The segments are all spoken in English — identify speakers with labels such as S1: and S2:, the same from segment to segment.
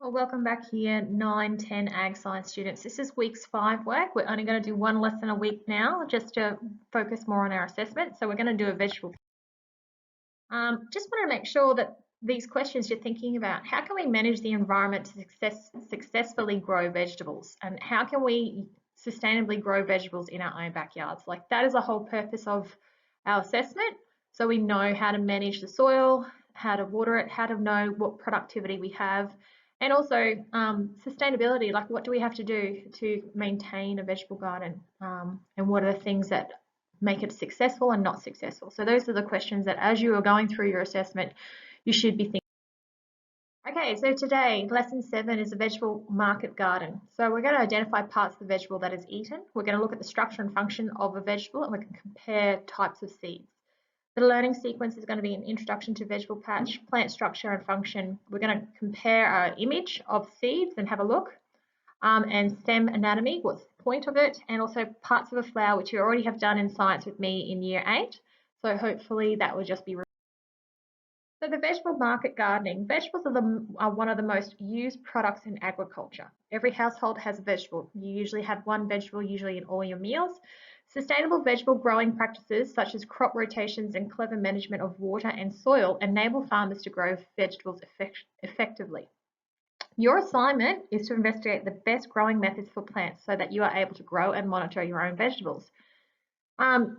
S1: Well, welcome back here, 9/10 Ag Science students. This is week's 5 work. We're only going to do one lesson a week now, just to focus more on our assessment. So we're going to do a vegetable. Just want to make sure that these questions you're thinking about, how can we manage the environment to successfully grow vegetables? And how can we sustainably grow vegetables in our own backyards? Like that is the whole purpose of our assessment. So we know how to manage the soil, how to water it, how to know what productivity we have, and also sustainability, like what do we have to do to maintain a vegetable garden, and what are the things that make it successful and not successful. So those are the questions that as you are going through your assessment, you should be thinking. Okay, so today, lesson 7 is a vegetable market garden. So we're going to identify parts of the vegetable that is eaten. We're going to look at the structure and function of a vegetable, and we can compare types of seeds. The learning sequence is going to be an introduction to vegetable patch, plant structure and function. We're going to compare our image of seeds and have a look, and stem anatomy, what's the point of it, and also parts of a flower, which you already have done in science with me in year 8. So hopefully that will just be. So the vegetable market gardening, vegetables are one of the most used products in agriculture. Every household has a vegetable. You usually have one vegetable, usually in all your meals. Sustainable vegetable growing practices such as crop rotations and clever management of water and soil enable farmers to grow vegetables effectively. Your assignment is to investigate the best growing methods for plants so that you are able to grow and monitor your own vegetables.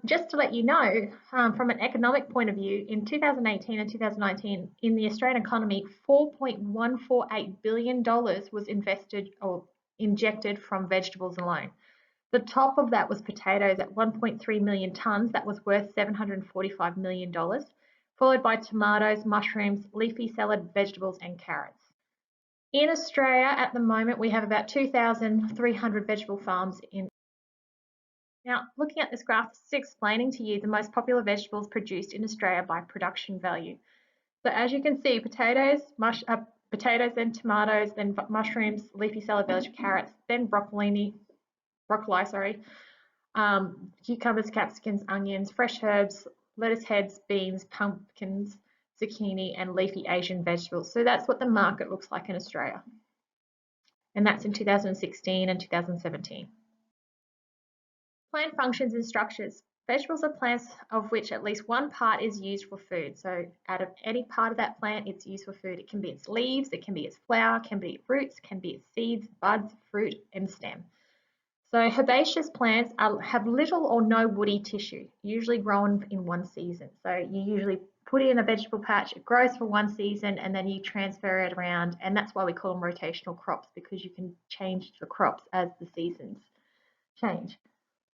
S1: Just to let you know, from an economic point of view, in 2018 and 2019, in the Australian economy, $4.148 billion was invested or injected from vegetables alone. The top of that was potatoes at 1.3 million tonnes, that was worth $745 million, followed by tomatoes, mushrooms, leafy salad vegetables and carrots. In Australia at the moment, we have about 2,300 vegetable farms in. Now, looking at this graph, this is explaining to you the most popular vegetables produced in Australia by production value. So as you can see, potatoes, then tomatoes, then mushrooms, leafy salad veg, carrots, then broccoli, cucumbers, capsicums, onions, fresh herbs, lettuce heads, beans, pumpkins, zucchini, and leafy Asian vegetables. So that's what the market looks like in Australia. And that's in 2016 and 2017. Plant functions and structures. Vegetables are plants of which at least one part is used for food. So out of any part of that plant, it's used for food. It can be its leaves, it can be its flower, it can be its roots, it can be its seeds, buds, fruit, and stem. So herbaceous plants have little or no woody tissue, usually grown in one season. So you usually put it in a vegetable patch, it grows for one season, and then you transfer it around. And that's why we call them rotational crops, because you can change the crops as the seasons change.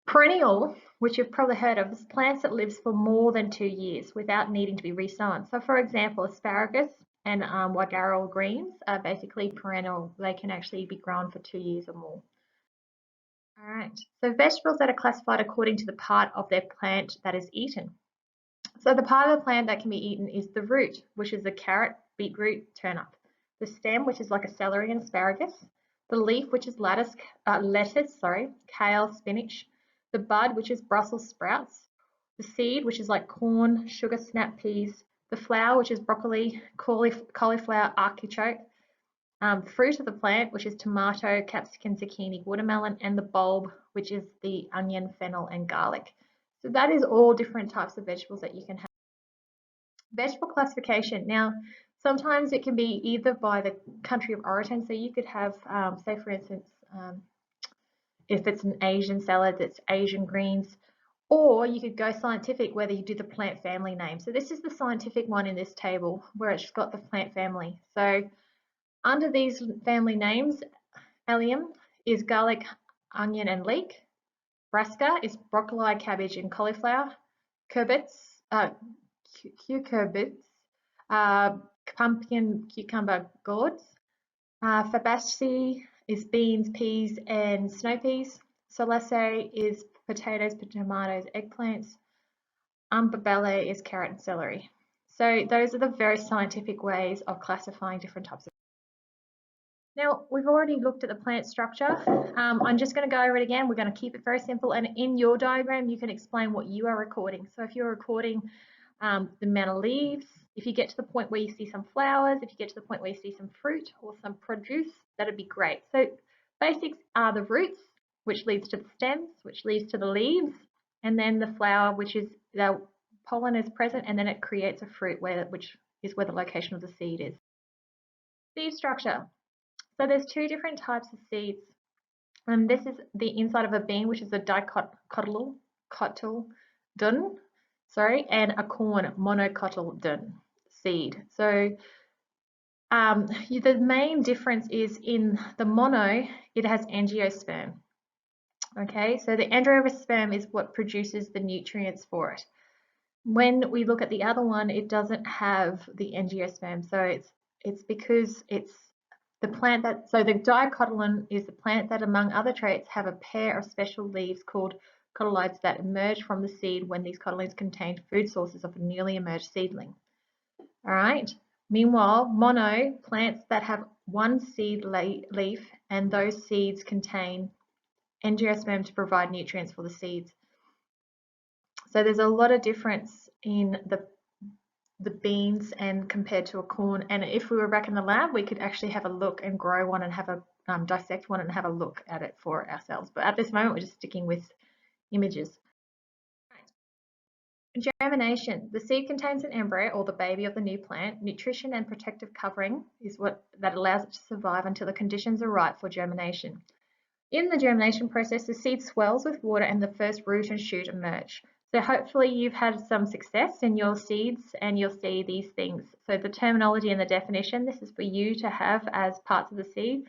S1: Perennial, which you've probably heard of, is plants that lives for more than 2 years without needing to be resown. So for example, asparagus and Wagarrow greens are basically perennial. They can actually be grown for 2 years or more. All right, so vegetables that are classified according to the part of their plant that is eaten. So the part of the plant that can be eaten is the root, which is the carrot, beetroot, turnip. The stem, which is like a celery and asparagus. The leaf, which is lettuce, kale, spinach. The bud, which is Brussels sprouts. The seed, which is like corn, sugar snap peas. The flower, which is broccoli, cauliflower, artichoke. Fruit of the plant, which is tomato, capsicum, zucchini, watermelon, and the bulb, which is the onion, fennel, and garlic. So that is all different types of vegetables that you can have. Vegetable classification. Now, sometimes it can be either by the country of origin. So you could have, say for instance, if it's an Asian salad, it's Asian greens, or you could go scientific, whether you do the plant family name. So this is the scientific one in this table where it's got the plant family. So under these family names, allium is garlic, onion, and leek. Brassica is broccoli, cabbage, and cauliflower. Cucurbits, pumpkin, cucumber, gourds. Fabaceae is beans, peas, and snow peas. Solanaceae is potatoes, tomatoes, eggplants. Umbellulae is carrot and celery. So those are the very scientific ways of classifying different types of. Now, we've already looked at the plant structure. I'm just going to go over it again. We're going to keep it very simple. And in your diagram, you can explain what you are recording. So if you're recording the amount of leaves, If you get to the point where you see some flowers, if you get to the point where you see some fruit or some produce, that'd be great. So basics are the roots, which leads to the stems, which leads to the leaves, and then the flower, which is the pollen is present, and then it creates a fruit which is where the location of the seed is. Seed structure. So there's two different types of seeds. And this is the inside of a bean, which is a dicotyledon, and a corn, monocotyledon seed. So the main difference is in the mono, it has angiosperm. Okay, so the angiosperm is what produces the nutrients for it. When we look at the other one, it doesn't have the angiosperm, so it's because it's the plant that, so the dicotyledon is the plant that, among other traits, have a pair of special leaves called cotyloids that emerge from the seed when these cotyloids contain food sources of a newly emerged seedling. All right. Meanwhile, mono plants that have one seed leaf, and those seeds contain angiosperm to provide nutrients for the seeds. So there's a lot of difference in the beans and compared to a corn. And if we were back in the lab, we could actually have a look and grow one and have a dissect one and have a look at it for ourselves. But at this moment, we're just sticking with images. Germination. The seed contains an embryo or the baby of the new plant. Nutrition and protective covering is what that allows it to survive until the conditions are right for germination. In the germination process, the seed swells with water and the first root and shoot emerge. So hopefully you've had some success in your seeds and you'll see these things. So the terminology and the definition, this is for you to have as parts of the seed.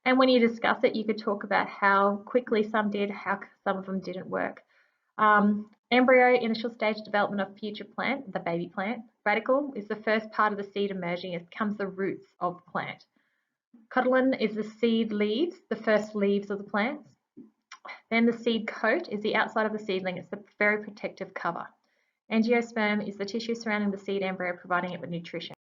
S1: And when you discuss it, you could talk about how quickly some did, how some of them didn't work. Embryo, initial stage development of future plant, the baby plant. Radicle is the first part of the seed emerging. It becomes the roots of the plant. Cotyledon is the seed leaves, the first leaves of the plants. Then the seed coat is the outside of the seedling. It's the very protective cover. Angiosperm is the tissue surrounding the seed embryo, providing it with nutrition.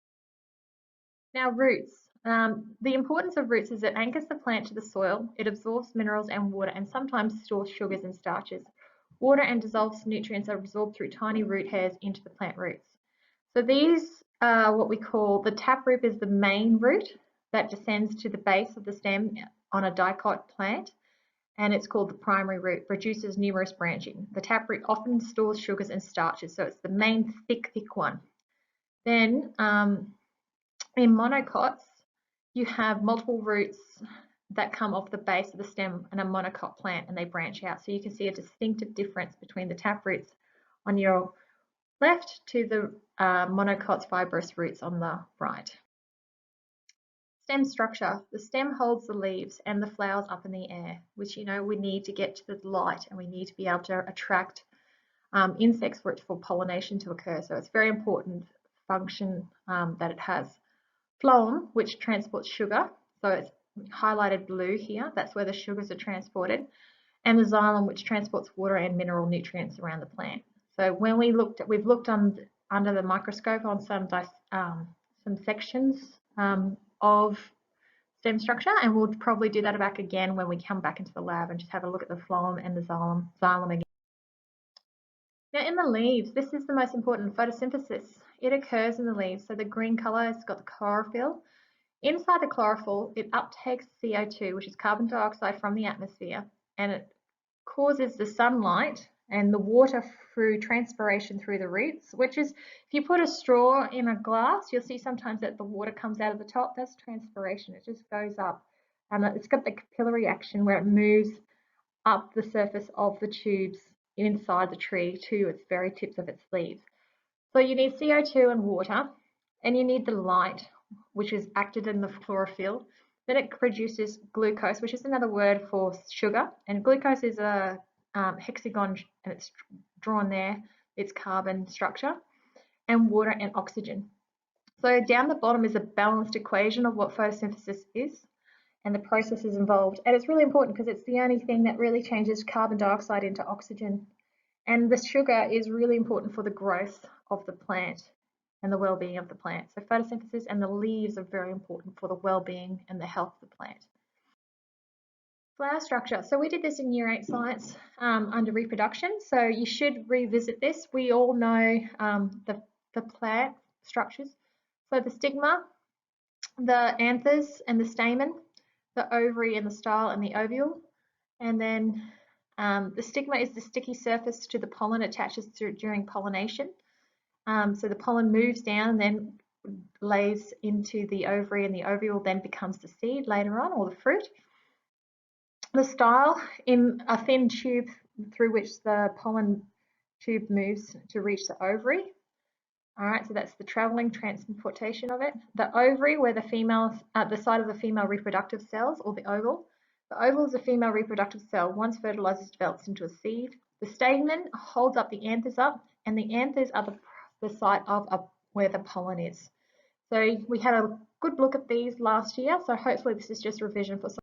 S1: Now roots. The importance of roots is it anchors the plant to the soil, it absorbs minerals and water, and sometimes stores sugars and starches. Water and dissolved nutrients are absorbed through tiny root hairs into the plant roots. So these are what we call, the taproot is the main root that descends to the base of the stem on a dicot plant, and it's called the primary root, produces numerous branching. The taproot often stores sugars and starches, so it's the main thick one. Then in monocots, you have multiple roots that come off the base of the stem in a monocot plant, and they branch out. So you can see a distinctive difference between the taproots on your left to the monocot's fibrous roots on the right. Stem structure. The stem holds the leaves and the flowers up in the air, which we need to get to the light, and we need to be able to attract insects for pollination to occur. So it's very important function that it has. Phloem, which transports sugar, so it's highlighted blue here, that's where the sugars are transported, and the xylem, which transports water and mineral nutrients around the plant. So when we've looked under the microscope on some sections of stem structure, and we'll probably do that back again when we come back into the lab and just have a look at the phloem and the xylem again. Now in the leaves, this is the most important, photosynthesis. It occurs in the leaves. So the green color has got the chlorophyll. Inside the chlorophyll, it uptakes CO2, which is carbon dioxide from the atmosphere, and it causes the sunlight and the water through transpiration through the roots, which is, if you put a straw in a glass, you'll see sometimes that the water comes out of the top. That's transpiration. It just goes up. It's got the capillary action where it moves up the surface of the tubes inside the tree to its very tips of its leaves. So you need CO2 and water, and you need the light, which is acted in the chlorophyll. Then it produces glucose, which is another word for sugar. And glucose is a hexagon, and it's drawn there, its carbon structure, and water and oxygen. So down the bottom is a balanced equation of what photosynthesis is and the processes involved. And it's really important because it's the only thing that really changes carbon dioxide into oxygen. And the sugar is really important for the growth of the plant and the well-being of the plant. So photosynthesis and the leaves are very important for the well-being and the health of the plant. Flower structure. So we did this in Year 8 Science under reproduction. So you should revisit this. We all know the plant structures. So the stigma, the anthers and the stamen, the ovary and the style and the ovule, and then the stigma is the sticky surface to the pollen attaches during pollination. So the pollen moves down and then lays into the ovary, and the ovule then becomes the seed later on, or the fruit. The style in a thin tube through which the pollen tube moves to reach the ovary. All right, so that's the traveling transportation of it. The ovary, where the female, the site of the female reproductive cells, or the oval. The oval is a female reproductive cell. Once fertilized, develops into a seed. The stamen holds up the anthers up, and the anthers are the site of where the pollen is. So we had a good look at these last year, so hopefully this is just revision for some.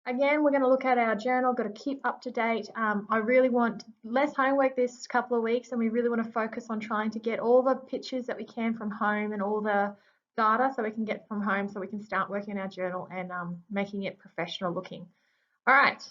S1: Again, we're going to look at our journal, got to keep up to date. I really want less homework this couple of weeks, and we really want to focus on trying to get all the pictures that we can from home and all the data so we can get from home so we can start working in our journal and making it professional looking. All right.